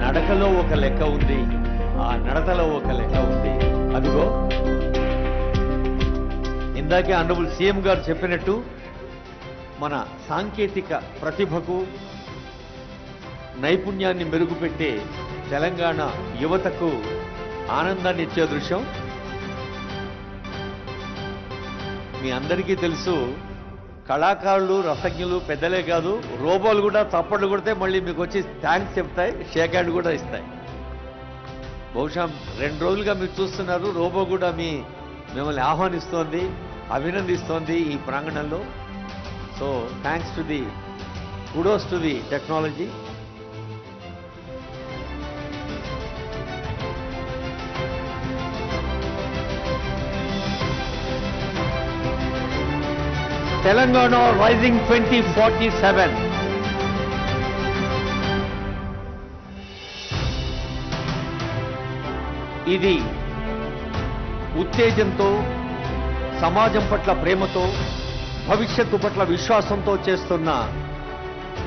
నడకలో ఒక లెక్క ఉంది, ఆ నడతలో ఒక లెక్క ఉంది. అదిగో ఇందాకే ఆనరబుల్ సీఎం గారు చెప్పినట్టు మన సాంకేతిక ప్రతిభకు నైపుణ్యాన్ని మెరుగుపెట్టే తెలంగాణ యువతకు ఆనందాన్ని ఇచ్చే దృశ్యం. మీ అందరికీ తెలుసు, కళాకారులు రసజ్ఞులు పెద్దలే కాదు, రోబోలు కూడా చప్పట్లు కొడితే మళ్ళీ మీకు వచ్చి థ్యాంక్స్ చెప్తాయి, షేక్ హ్యాండ్ కూడా ఇస్తాయి. బహుశా 2 రోజులుగా మీరు చూస్తున్నారు, రోబో కూడా మిమ్మల్ని ఆహ్వానిస్తోంది, అభినందిస్తోంది ఈ ప్రాంగణంలో. So thanks to the kudos to the technology. Telangana rising 2047. ఇది ఉత్తేజంతో, సమాజం పట్ల ప్రేమతో, భవిష్యత్తు పట్ల విశ్వాసంతో చేస్తున్న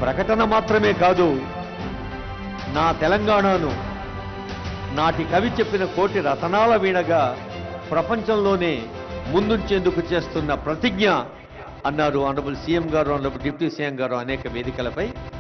ప్రకటన మాత్రమే కాదు, నా తెలంగాణను నాటి కవి చెప్పిన కోటి రతనాల వీణగా ప్రపంచంలోనే ముందుంచేందుకు చేస్తున్న ప్రతిజ్ఞ అన్నారు ఆనరబుల్ సీఎం గారు, ఆనరబుల్ డిప్యూటీ సీఎం గారు అనేక వేదికలపై.